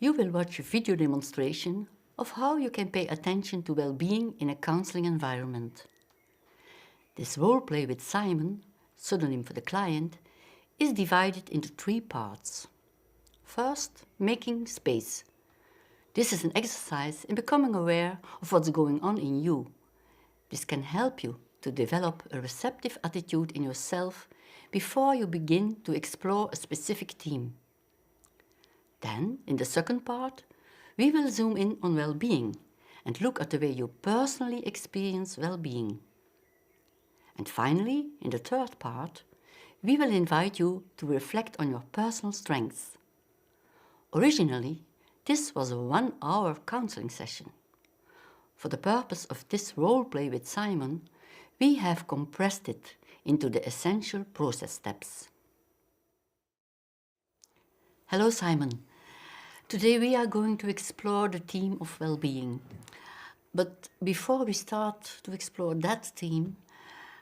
You will watch a video demonstration of how you can pay attention to well-being in a counseling environment. This role-play with Simon, pseudonym for the client, is divided into 3 parts. First, making space. This is an exercise in becoming aware of what's going on in you. This can help you to develop a receptive attitude in yourself before you begin to explore a specific theme. Then, in the second part, we will zoom in on well-being and look at the way you personally experience well-being. And finally, in the third part, we will invite you to reflect on your personal strengths. Originally, this was a 1-hour counseling session. For the purpose of this role-play with Simon, we have compressed it into the essential process steps. Hello Simon. Today we are going to explore the theme of well-being. But before we start to explore that theme,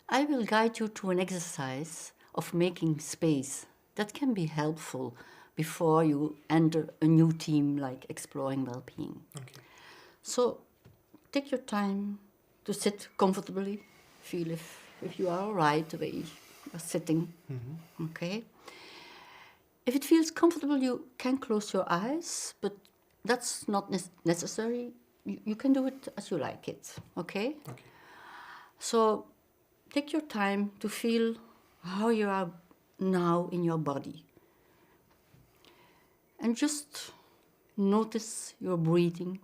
I will guide you through an exercise of making space that can be helpful before you enter a new theme like exploring well-being. Okay. So take your time to sit comfortably, feel if you are all right the way you are sitting, okay? If it feels comfortable, you can close your eyes, but that's not necessary. You can do it as you like it, okay? Okay. So take your time to feel how you are now in your body. And just notice your breathing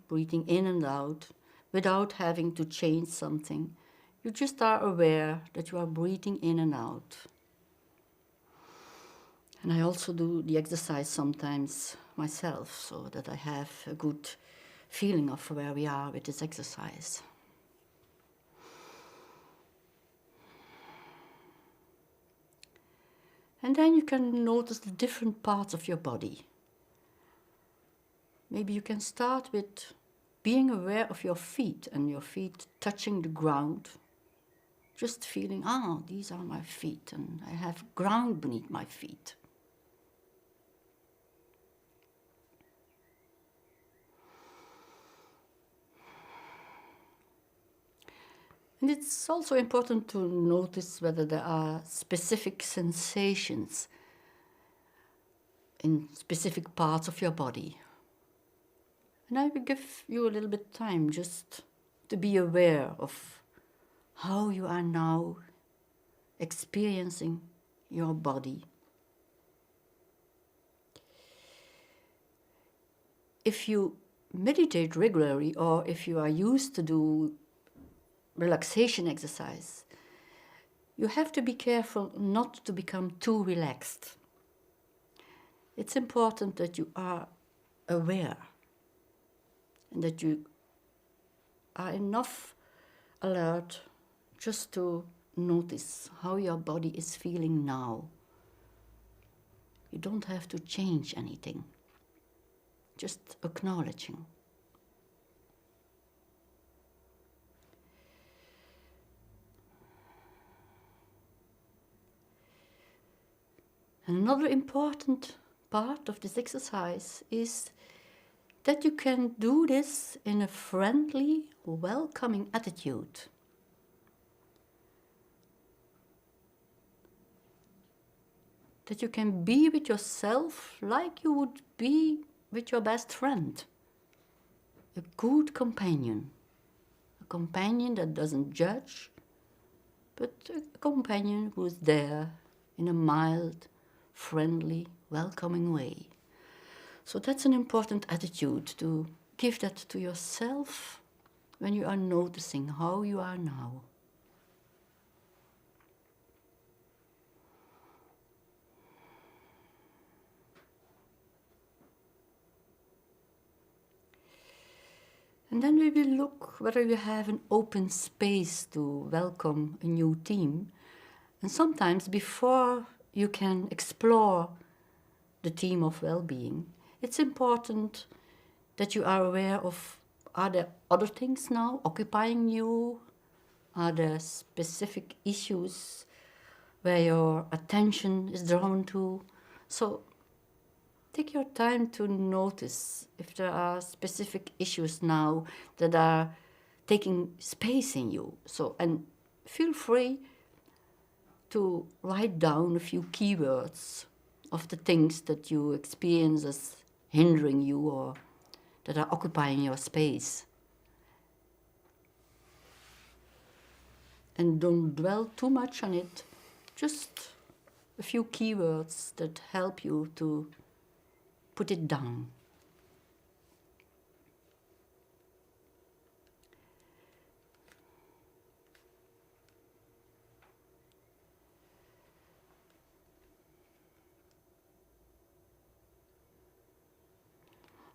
in and out without having to change something. You just are aware that you are breathing in and out. And I also do the exercise sometimes myself so that I have a good feeling of where we are with this exercise. And then you can notice the different parts of your body. Maybe you can start with being aware of your feet and your feet touching the ground. Just feeling, these are my feet and I have ground beneath my feet. And it's also important to notice whether there are specific sensations in specific parts of your body. And I will give you a little bit of time just to be aware of how you are now experiencing your body. If you meditate regularly or if you are used to do relaxation exercise, you have to be careful not to become too relaxed. It's important that you are aware and that you are enough alert just to notice how your body is feeling now. You don't have to change anything, just acknowledging. Another important part of this exercise is that you can do this in a friendly, welcoming attitude. That you can be with yourself like you would be with your best friend. A good companion. A companion that doesn't judge, but a companion who is there in a mild, friendly, welcoming way. So that's an important attitude, to give that to yourself when you are noticing how you are now. And then we will look whether you have an open space to welcome a new theme. And sometimes before you can explore the theme of well-being, it's important that you are aware of, are there other things now occupying you? Are there specific issues where your attention is drawn to? So take your time to notice if there are specific issues now that are taking space in you. So, and feel free to write down a few keywords of the things that you experience as hindering you or that are occupying your space. And don't dwell too much on it, just a few keywords that help you to put it down.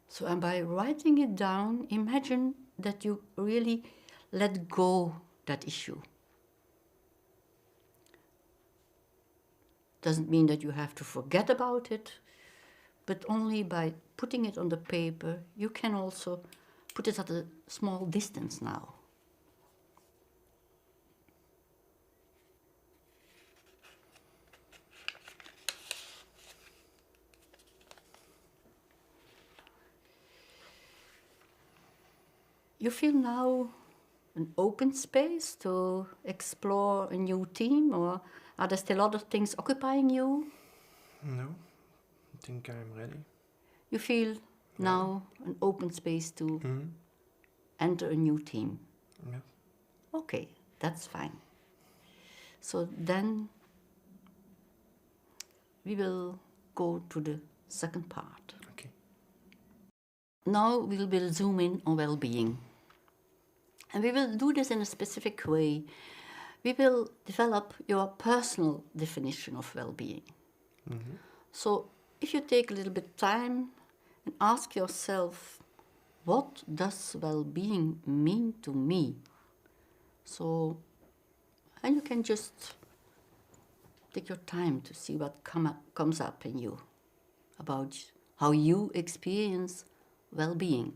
So, and by writing it down, imagine that you really let go that issue. Doesn't mean that you have to forget about it, but only by putting it on the paper, you can also put it at a small distance now. You feel now an open space to explore a new theme, or are there still other things occupying you? No, I think I'm ready. You feel now an open space to enter a new theme? Yeah. Okay, that's fine. So then we will go to the second part. Okay. Now we will zoom in on well-being. And we will do this in a specific way. We will develop your personal definition of well-being. So if you take a little bit time and ask yourself, what does well-being mean to me? So, and you can just take your time to see what comes up in you about how you experience well-being.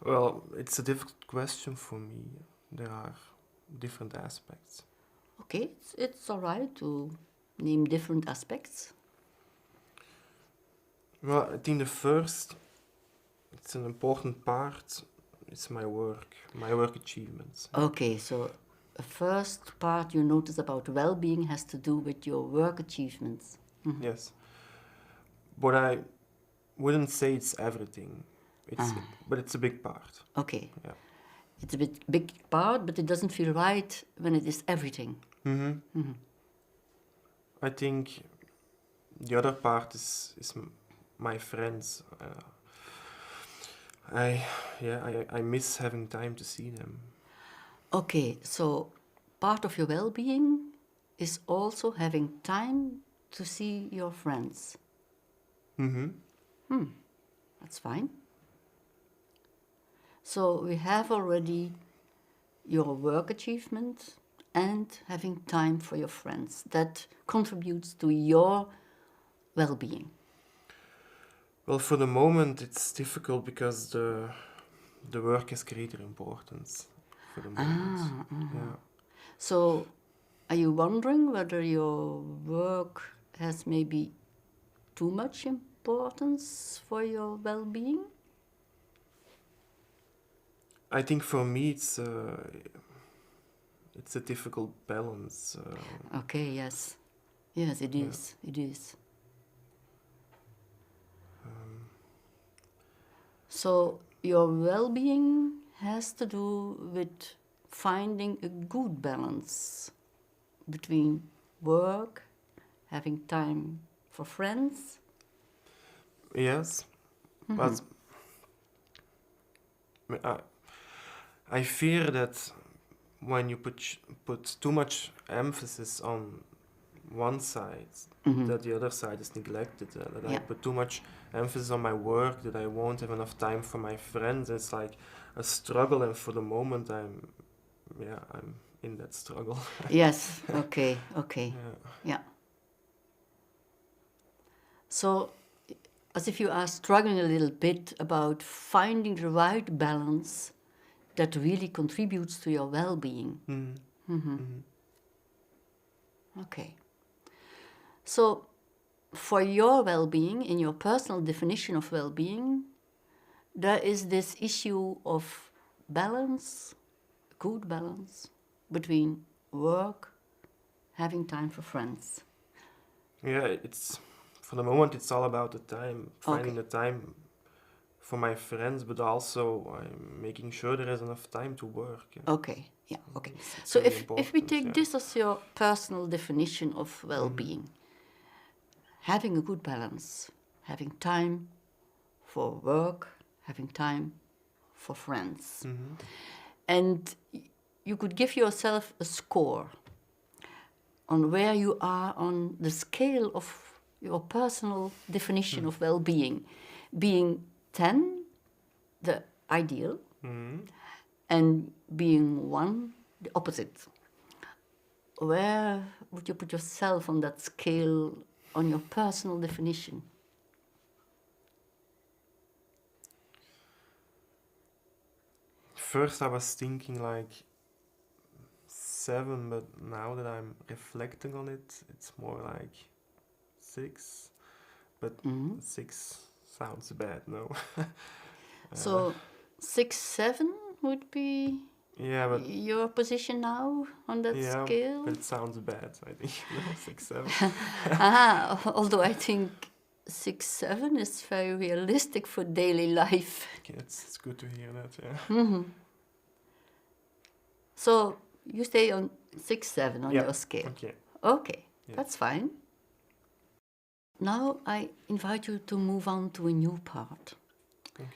Well, it's a difficult question for me. There are different aspects. Okay, it's all right to name different aspects. Well, I think the first, it's an important part, it's my work achievements. Okay, so the first part you notice about well-being has to do with your work achievements. Yes. But I wouldn't say it's everything. But it's a big part. Okay. Yeah. It's a big part, but it doesn't feel right when it is everything. I think the other part is my friends. I miss having time to see them. Okay, so part of your well-being is also having time to see your friends. That's fine. So we have already your work achievement and having time for your friends. That contributes to your well-being. Well, for the moment it's difficult because the work has greater importance for the moment. Yeah. So are you wondering whether your work has maybe too much importance for your well-being? I think for me it's a difficult balance. Okay, yes. Yes, it is. It is. So your well-being has to do with finding a good balance between work, having time for friends. Yes, but I fear that when you put too much emphasis on one side, that the other side is neglected. That I put too much emphasis on my work, that I won't have enough time for my friends. It's like a struggle, and for the moment, I'm in that struggle. Yes. Okay. Yeah. So, as if you are struggling a little bit about finding the right balance that really contributes to your well-being. Okay. So, for your well-being, in your personal definition of well-being, there is this issue of balance, good balance, between work, having time for friends. Yeah, it's for the moment it's all about the time, finding the time for my friends, but also I'm making sure there is enough time to work. Yeah. Okay, yeah, okay. It's So really if we important, take yeah. this as your personal definition of well-being, having a good balance, having time for work, having time for friends. And you could give yourself a score on where you are on the scale of your personal definition of well-being, being 10, the ideal, and being 1, the opposite. Where would you put yourself on that scale on your personal definition? First I was thinking like 7, but now that I'm reflecting on it, it's more like 6. But 6 sounds bad, no? So 6, 7 would be Yeah, but your position now on that scale? but it sounds bad, I think. 6, 7. Although I think 6, 7 is very realistic for daily life. Okay, it's good to hear that, yeah. So you stay on 6, 7 on your scale. Okay, that's fine. Now I invite you to move on to a new part. Okay.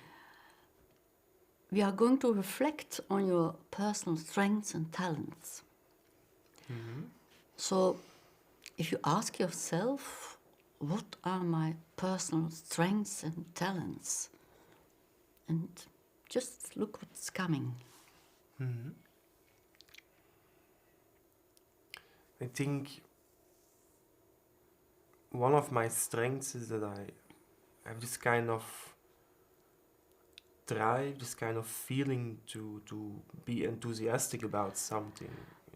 We are going to reflect on your personal strengths and talents. So if you ask yourself, what are my personal strengths and talents? And just look what's coming. I think one of my strengths is that I have this kind of drive, this kind of feeling to be enthusiastic about something,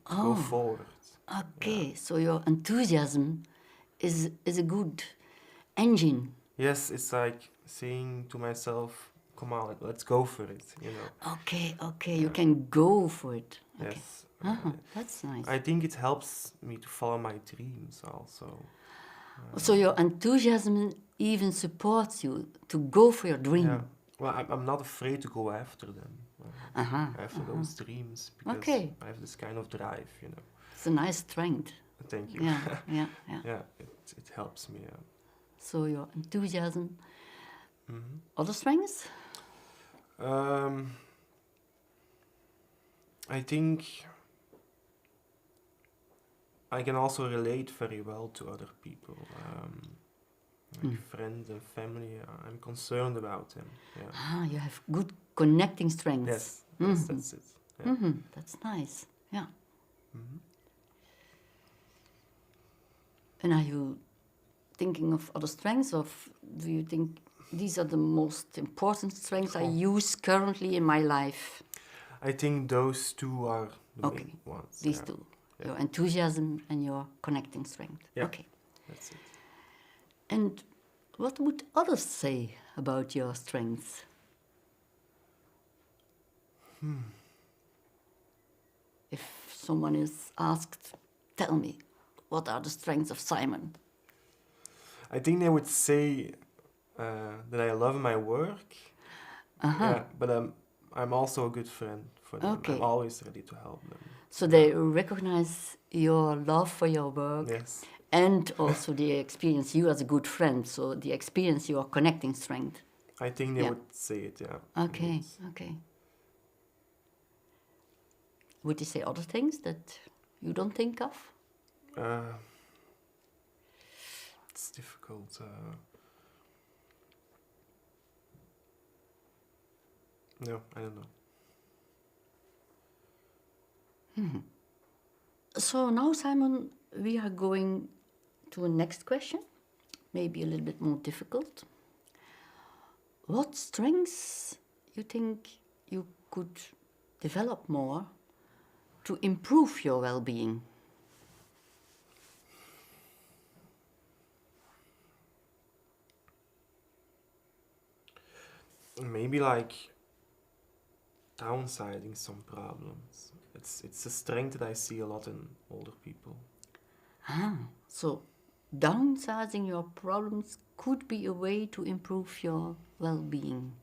to go forward. Okay, so your enthusiasm is a good engine. Yes, it's like saying to myself, come on, let's go for it, you know. Okay, you can go for it. Okay. Yes. That's nice. I think it helps me to follow my dreams also. So your enthusiasm even supports you to go for your dream. Yeah. Well, I'm not afraid to go after them, after those dreams, because I have this kind of drive, you know. It's a nice strength. Thank you. Yeah. Yeah, it helps me. Yeah. So your enthusiasm. Other strengths? I think I can also relate very well to other people. Like friends and family, I'm concerned about them. Yeah. You have good connecting strengths. Yes, that's it. Yeah. That's nice. Yeah. And are you thinking of other strengths, or do you think these are the most important strengths I use currently in my life? I think those two are the main ones. These two. Yeah. Your enthusiasm and your connecting strength. Yeah. Okay. That's it. And what would others say about your strengths? If someone is asked, tell me, what are the strengths of Simon? I think they would say that I love my work, but I'm also a good friend for them. Okay. I'm always ready to help them. So they recognize your love for your work. Yes. And also they experience you as a good friend, so they experience your connecting strength. I think they would say it, yeah. Okay. Would they say other things that you don't think of? It's difficult. No, I don't know. So now, Simon, we are going to a next question, maybe a little bit more difficult. What strengths you think you could develop more to improve your well-being? maybe like downsizing some problems. It's a strength that I see a lot in older people. So downsizing your problems could be a way to improve your well-being.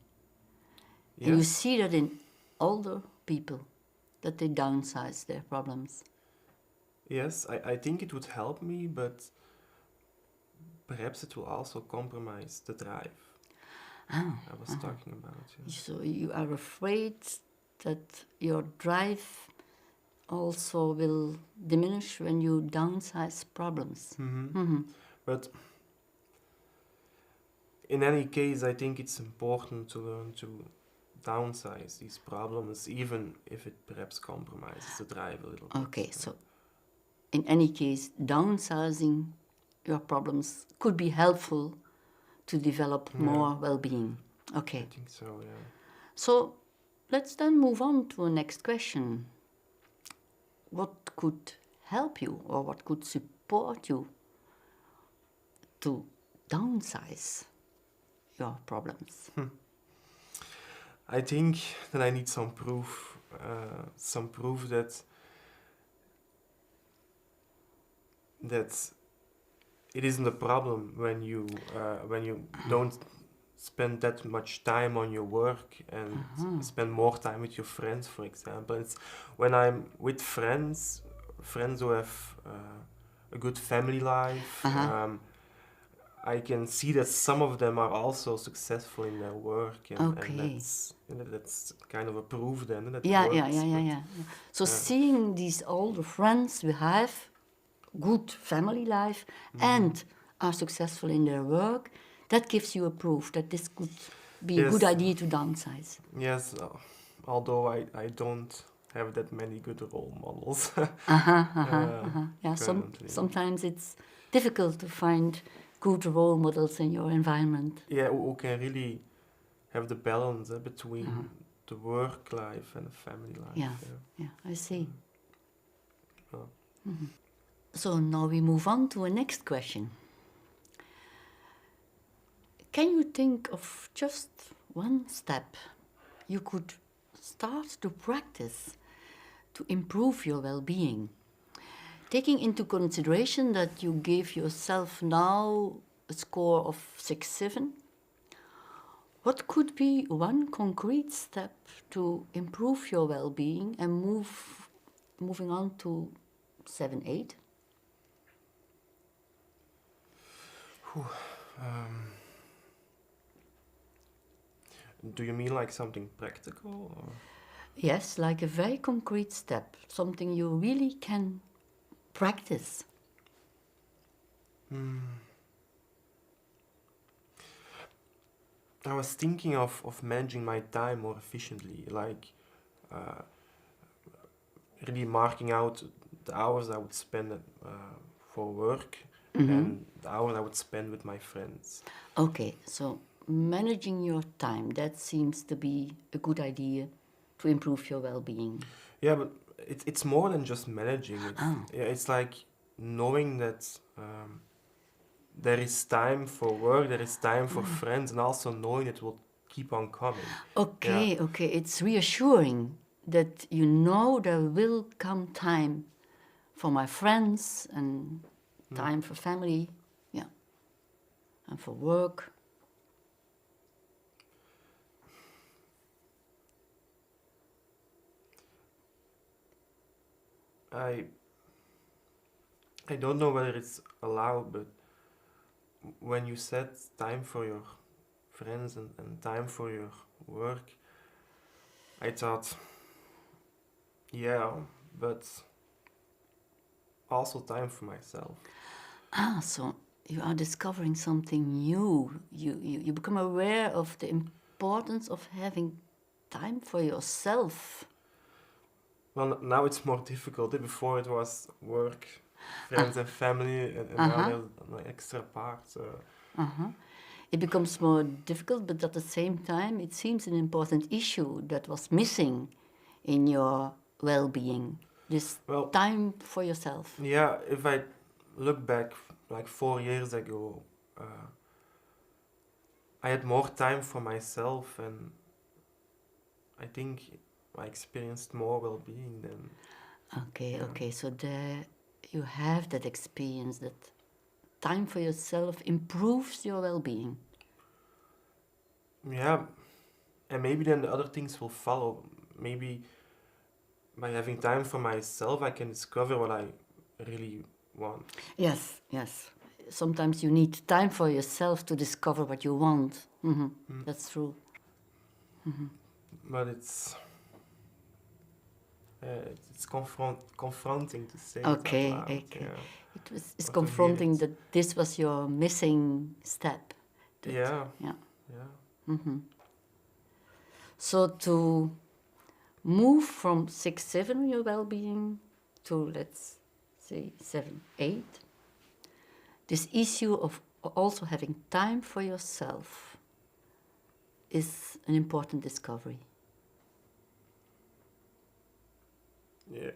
And you Yes, see that in older people, that they downsize their problems. yes, I think it would help me, but perhaps it will also compromise the drive I was talking about. Yeah. So you are afraid that your drive also will diminish when you downsize problems. But in any case, I think it's important to learn to downsize these problems, even if it perhaps compromises the drive a little bit. Okay, so in any case, downsizing your problems could be helpful to develop more well-being. Okay. I think so, yeah. So let's then move on to a next question. What could help you or what could support you to downsize your problems? I think that I need some proof that it isn't a problem when you don't spend that much time on your work and spend more time with your friends, for example. It's when I'm with friends who have a good family life. I can see that some of them are also successful in their work, and that's kind of a proof then that works. So seeing these older friends who have good family life and are successful in their work, that gives you a proof that this could be a good idea to downsize. Yes, although I don't have that many good role models. Yeah, sometimes it's difficult to find good role models in your environment. Yeah, who can really have the balance between the work life and the family life. Yeah, I see. So now we move on to a next question. Can you think of just one step you could start to practice to improve your well-being? Taking into consideration that you gave yourself now a score of 6-7, what could be one concrete step to improve your well-being and moving on to 7-8? Do you mean like something practical? Or? Yes, like a very concrete step, something you really can practice. I was thinking of managing my time more efficiently, like really marking out the hours I would spend for work and the hours I would spend with my friends. Okay, so managing your time, that seems to be a good idea to improve your well-being. Yeah, but it's more than just managing it. It's like knowing that there is time for work, there is time for friends, and also knowing it will keep on coming. Okay, it's reassuring that you know there will come time for my friends and time for family, and for work. I don't know whether it's allowed, but when you set time for your friends and time for your work, I thought, but also time for myself. So you are discovering something new. You become aware of the importance of having time for yourself. Well, now it's more difficult. Before it was work, friends and family, and now there's an extra part. It becomes more difficult, but at the same time, it seems an important issue that was missing in your well-being. This time for yourself. Yeah, if I look back like 4 years ago, I had more time for myself, and I think I experienced more well-being than. Okay. So there you have that experience that time for yourself improves your well-being. Yeah, and maybe then the other things will follow. Maybe by having time for myself, I can discover what I really want. Yes. Sometimes you need time for yourself to discover what you want. That's true. But it's confronting to say it out Okay. loud. Yeah. It's Or to hear confronting it. that this was your missing step. Yeah. Yeah. Yeah. So to move from 6, 7 your well-being to, let's say, 7, 8, this issue of also having time for yourself is an important discovery. Yeah.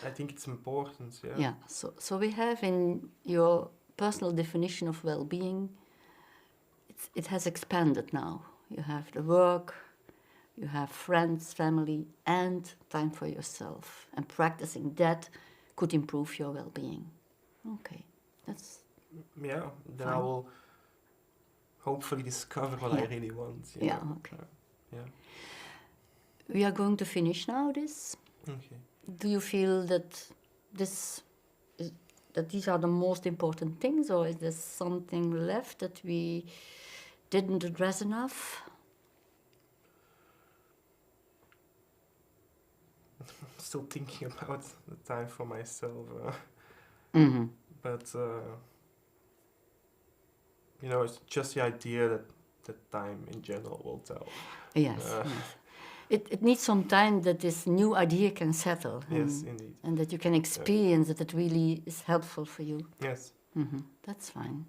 I think it's important. Yeah. Yeah. So we have in your personal definition of well-being, it has expanded now. You have the work, you have friends, family, and time for yourself. And practicing that could improve your well-being. Okay, that's Yeah. Then fine. I will hopefully discover what I really want. Yeah, okay. Yeah. We are going to finish now this. Okay. Do you feel that that these are the most important things, or is there something left that we didn't address enough? I'm still thinking about the time for myself. But it's just the idea that time in general will tell. Yes. It needs some time that this new idea can settle. Yes, indeed. And that you can experience that it really is helpful for you. Yes. That's fine.